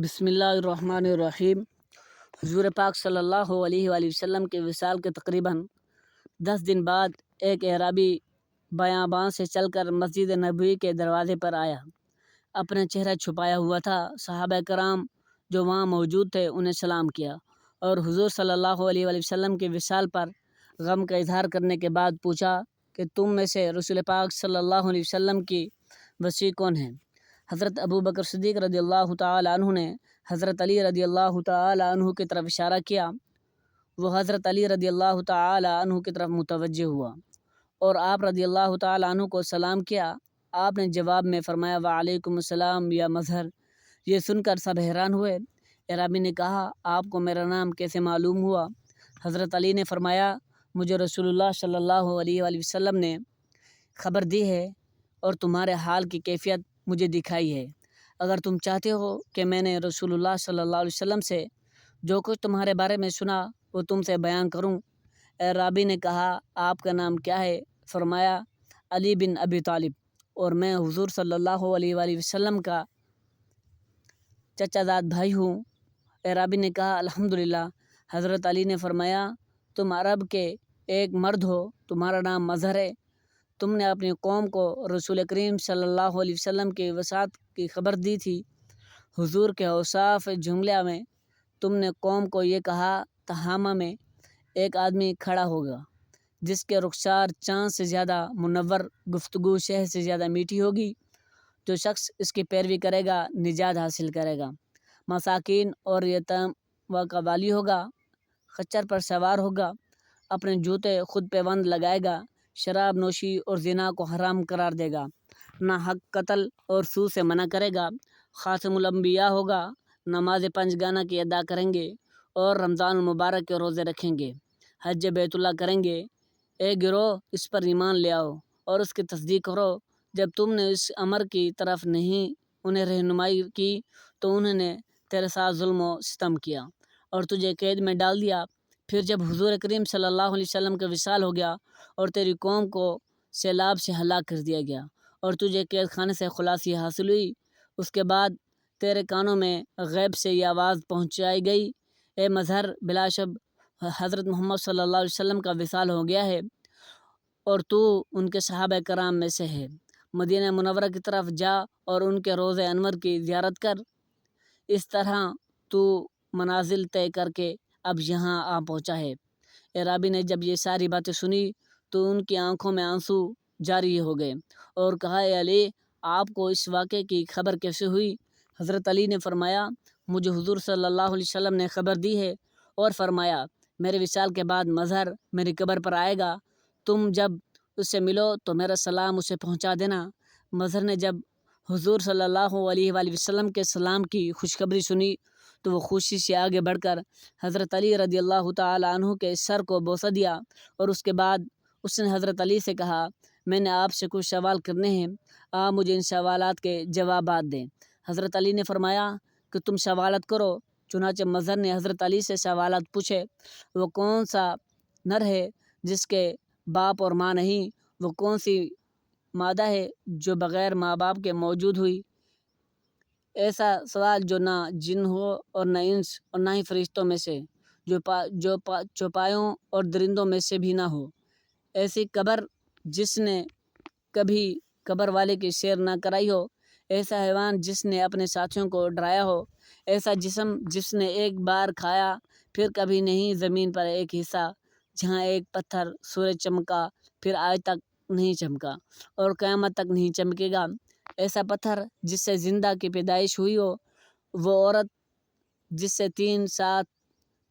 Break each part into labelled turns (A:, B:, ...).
A: بسم اللہ الرحمن الرحیم۔ حضور پاک صلی اللہ علیہ وآلہ وسلم کے وصال کے تقریباً 10 دن بعد ایک اعرابی بیاباں سے چل کر مسجد نبوی کے دروازے پر آیا۔ اپنا چہرہ چھپایا ہوا تھا۔ صحابہ کرام جو وہاں موجود تھے انہیں سلام کیا اور حضور صلی اللہ علیہ وآلہ وسلم کے وصال پر غم کا اظہار کرنے کے بعد پوچھا کہ تم میں سے رسول پاک صلی اللہ علیہ وسلم کی وصی کون ہیں؟ حضرت ابو بکر صدیق رضی اللہ تعالی عنہ نے حضرت علی رضی اللہ تعالی عنہ کی طرف اشارہ کیا۔ وہ حضرت علی رضی اللہ تعالی عنہ کی طرف متوجہ ہوا اور آپ رضی اللہ تعالی عنہ کو سلام کیا۔ آپ نے جواب میں فرمایا وعلیکم السلام یا مظہر۔ یہ سن کر سب حیران ہوئے۔ اعرابی نے کہا آپ کو میرا نام کیسے معلوم ہوا؟ حضرت علی نے فرمایا مجھے رسول اللہ صلی اللہ علیہ وآلہ وسلم نے خبر دی ہے اور تمہارے حال کی کیفیت مجھے دکھائی ہے۔ اگر تم چاہتے ہو کہ میں نے رسول اللہ صلی اللہ علیہ وسلم سے جو کچھ تمہارے بارے میں سنا وہ تم سے بیان کروں۔ اعرابی نے کہا آپ کا نام کیا ہے؟ فرمایا علی بن ابی طالب اور میں حضور صلی اللہ علیہ وآلہ وسلم کا چچا زاد بھائی ہوں۔ اعرابی نے کہا الحمدللہ۔ حضرت علی نے فرمایا تم عرب کے ایک مرد ہو، تمہارا نام مظہر ہے، تم نے اپنی قوم کو رسول کریم صلی اللہ علیہ وسلم کی وصیت کی خبر دی تھی۔ حضور کے اوصاف جملہ میں تم نے قوم کو یہ کہا تہامہ میں ایک آدمی کھڑا ہوگا جس کے رخسار چاند سے زیادہ منور، گفتگو شہد سے زیادہ میٹھی ہوگی۔ جو شخص اس کی پیروی کرے گا نجات حاصل کرے گا۔ مساکین اور یتیموں کا والی ہوگا، خچر پر سوار ہوگا، اپنے جوتے خود پیوند لگائے گا، شراب نوشی اور زنا کو حرام قرار دے گا، نہ حق قتل اور سود سے منع کرے گا، خاتم الانبیاء ہوگا، نماز 5 گانہ کی ادا کریں گے اور رمضان المبارک کے روزے رکھیں گے، حج بیت اللہ کریں گے۔ اے گروہ اس پر ایمان لے آؤ اور اس کی تصدیق کرو۔ جب تم نے اس امر کی طرف نہیں انہیں رہنمائی کی تو انہوں نے تیرے ساتھ ظلم و ستم کیا اور تجھے قید میں ڈال دیا۔ پھر جب حضور کریم صلی اللہ علیہ وسلم کا وصال ہو گیا اور تیری قوم کو سیلاب سے ہلاک کر دیا گیا اور تجھے قید خانے سے خلاصی حاصل ہوئی، اس کے بعد تیرے کانوں میں غیب سے یہ آواز پہنچائی گئی اے مظہر بلا شک حضرت محمد صلی اللہ علیہ وسلم کا وصال ہو گیا ہے اور تو ان کے صحابہ کرام میں سے ہے۔ مدینہ منورہ کی طرف جا اور ان کے روضہ انور کی زیارت کر۔ اس طرح تو منازل طے کر کے اب یہاں آ پہنچا ہے۔ اعرابی نے جب یہ ساری باتیں سنی تو ان کی آنکھوں میں آنسو جاری ہو گئے اور کہا اے علی آپ کو اس واقعے کی خبر کیسے ہوئی؟ حضرت علی نے فرمایا مجھے حضور صلی اللہ علیہ وسلم نے خبر دی ہے اور فرمایا میرے وصال کے بعد مظہر میری قبر پر آئے گا، تم جب اس سے ملو تو میرا سلام اسے پہنچا دینا۔ مظہر نے جب حضور صلی اللہ علیہ وآلہ وسلم کے سلام کی خوشخبری سنی تو وہ خوشی سے آگے بڑھ کر حضرت علی رضی اللہ تعالی عنہ کے سر کو بوسہ دیا اور اس کے بعد اس نے حضرت علی سے کہا میں نے آپ سے کچھ سوال کرنے ہیں، آپ مجھے ان سوالات کے جوابات دیں۔ حضرت علی نے فرمایا کہ تم سوالات کرو۔ چنانچہ مظہر نے حضرت علی سے سوالات پوچھے۔ وہ کون سا نر ہے جس کے باپ اور ماں نہیں؟ وہ کون سی مادہ ہے جو بغیر ماں باپ کے موجود ہوئی؟ ایسا سوال جو نہ جن ہو اور نہ انس اور نہ ہی فرشتوں میں سے، جو چوپایوں اور درندوں میں سے بھی نہ ہو۔ ایسی قبر جس نے کبھی قبر والے کی سیر نہ کرائی ہو، ایسا حیوان جس نے اپنے ساتھیوں کو ڈرایا ہو، ایسا جسم جس نے ایک بار کھایا پھر کبھی نہیں، زمین پر ایک حصہ جہاں ایک پتھر سورج چمکا پھر آج تک نہیں چمکا اور قیامت تک نہیں چمکے گا، ایسا پتھر جس سے زندہ کی پیدائش ہوئی ہو، وہ عورت جس سے 3 ساتھ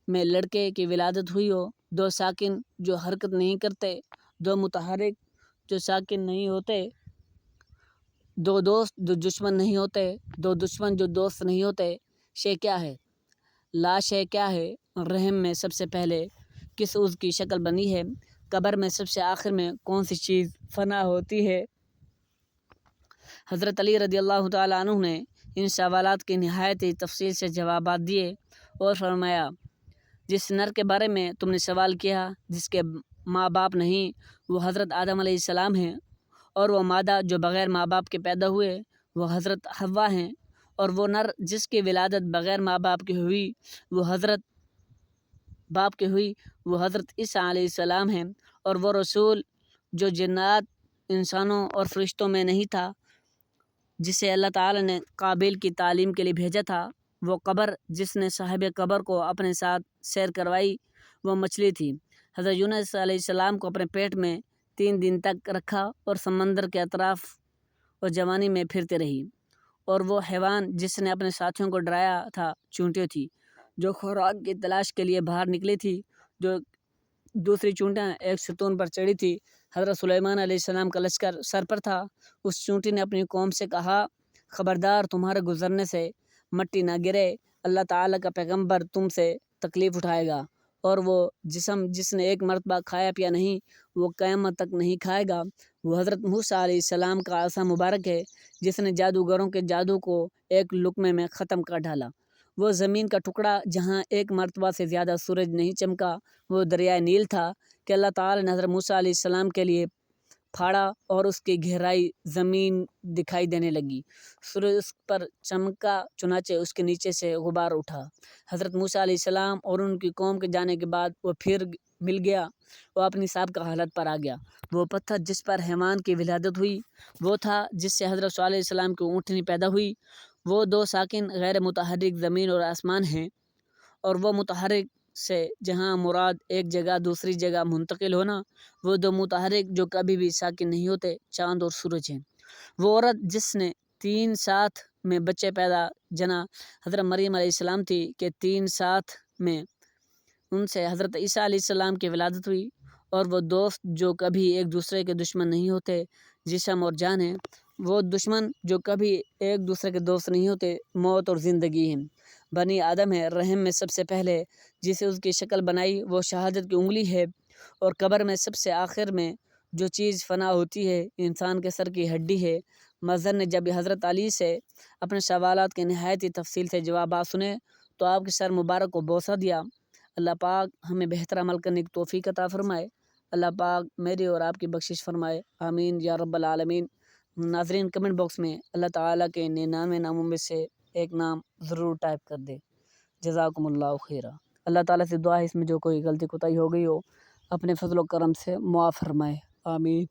A: میں لڑکے کی ولادت ہوئی ہو، 2 ساکن جو حرکت نہیں کرتے، 2 متحرک جو ساکن نہیں ہوتے، 2 دوست جو دشمن نہیں ہوتے، 2 دشمن جو دوست نہیں ہوتے۔ شے کیا ہے؟ لا شے کیا ہے؟ رحم میں سب سے پہلے کس عضو کی شکل بنی ہے؟ قبر میں سب سے آخر میں کون سی چیز فنا ہوتی ہے؟ حضرت علی رضی اللہ تعالی عنہ نے ان سوالات کی نہایت ہی تفصیل سے جوابات دیے اور فرمایا جس نر کے بارے میں تم نے سوال کیا جس کے ماں باپ نہیں، وہ حضرت آدم علیہ السلام ہیں، اور وہ مادہ جو بغیر ماں باپ کے پیدا ہوئے وہ حضرت حوا ہیں، اور وہ نر جس کی ولادت بغیر ماں باپ کی ہوئی وہ حضرت عیسیٰ علیہ السلام ہیں، اور وہ رسول جو جنات، انسانوں اور فرشتوں میں نہیں تھا، جسے اللہ تعالی نے قابل کی تعلیم کے لیے بھیجا تھا۔ وہ قبر جس نے صاحب قبر کو اپنے ساتھ سیر کروائی وہ مچھلی تھی۔ حضرت یونس علیہ السلام کو اپنے پیٹ میں 3 دن تک رکھا اور سمندر کے اطراف اور جوانی میں پھرتے رہی۔ اور وہ حیوان جس نے اپنے ساتھیوں کو ڈرایا تھا چونٹیاں تھی، جو خوراک کی تلاش کے لیے باہر نکلی تھی۔ جو دوسری چونٹیاں ایک ستون پر چڑھی تھی۔ حضرت سلیمان علیہ السلام کا لشکر سر پر تھا۔ اس چونٹی نے اپنی قوم سے کہا، خبردار تمہارے گزرنے سے مٹی نہ گرے، اللہ تعالیٰ کا پیغمبر تم سے تکلیف اٹھائے گا، اور وہ جسم جس نے ایک مرتبہ کھایا پیا نہیں وہ قیامت تک نہیں کھائے گا۔ وہ حضرت موسیٰ علیہ السلام کا عصا مبارک ہے جس نے جادوگروں کے جادو کو ایک لقمے میں ختم کر ڈالا۔ وہ زمین کا ٹکڑا جہاں ایک مرتبہ سے زیادہ سورج نہیں چمکا وہ دریائے نیل تھا کہ اللہ تعالیٰ نے حضرت موسیٰ علیہ السلام کے لیے پھاڑا اور اس کی گہرائی زمین دکھائی دینے لگی۔ سورج اس پر چمکا، چنانچہ اس کے نیچے سے غبار اٹھا۔ حضرت موسیٰ علیہ السلام اور ان کی قوم کے جانے کے بعد وہ پھر مل گیا، وہ اپنی سابقہ حالت پر آ گیا۔ وہ پتھر جس پر حیوان کی ولادت ہوئی وہ تھا جس سے حضرت صالح علیہ السلام کی اونٹنی پیدا ہوئی۔ وہ 2 ساکن غیر متحرک زمین اور آسمان ہیں، اور وہ متحرک سے جہاں مراد ایک جگہ دوسری جگہ منتقل ہونا، وہ 2 متحرک جو کبھی بھی ساکن نہیں ہوتے چاند اور سورج ہیں۔ وہ عورت جس نے 3 ساتھ میں بچے پیدا جنا حضرت مریم علیہ السلام تھی کہ 3 ساتھ میں ان سے حضرت عیسیٰ علیہ السلام کی ولادت ہوئی۔ اور وہ دوست جو کبھی ایک دوسرے کے دشمن نہیں ہوتے جسم اور جان ہیں، وہ دشمن جو کبھی ایک دوسرے کے دوست نہیں ہوتے موت اور زندگی ہیں۔ بنی آدم ہے، رحم میں سب سے پہلے جسے اس کی شکل بنائی وہ شہادت کی انگلی ہے، اور قبر میں سب سے آخر میں جو چیز فنا ہوتی ہے انسان کے سر کی ہڈی ہے۔ مظہر نے جب حضرت علی سے اپنے سوالات کے نہایت ہی تفصیل سے جوابات سنے تو آپ کے سر مبارک کو بوسہ دیا۔ اللہ پاک ہمیں بہتر عمل کرنے کی توفیق عطا فرمائے۔ اللہ پاک میری اور آپ کی بخشش فرمائے، آمین یا رب العالمین۔ ناظرین کمنٹ باکس میں اللہ تعالیٰ کے 99 ناموں میں سے ایک نام ضرور ٹائپ کر دے۔ جزاکم اللہ خیرہ۔ اللہ تعالیٰ سے دعا ہے اس میں جو کوئی غلطی کوتاہی ہو گئی ہو اپنے فضل و کرم سے معاف فرمائے، آمین۔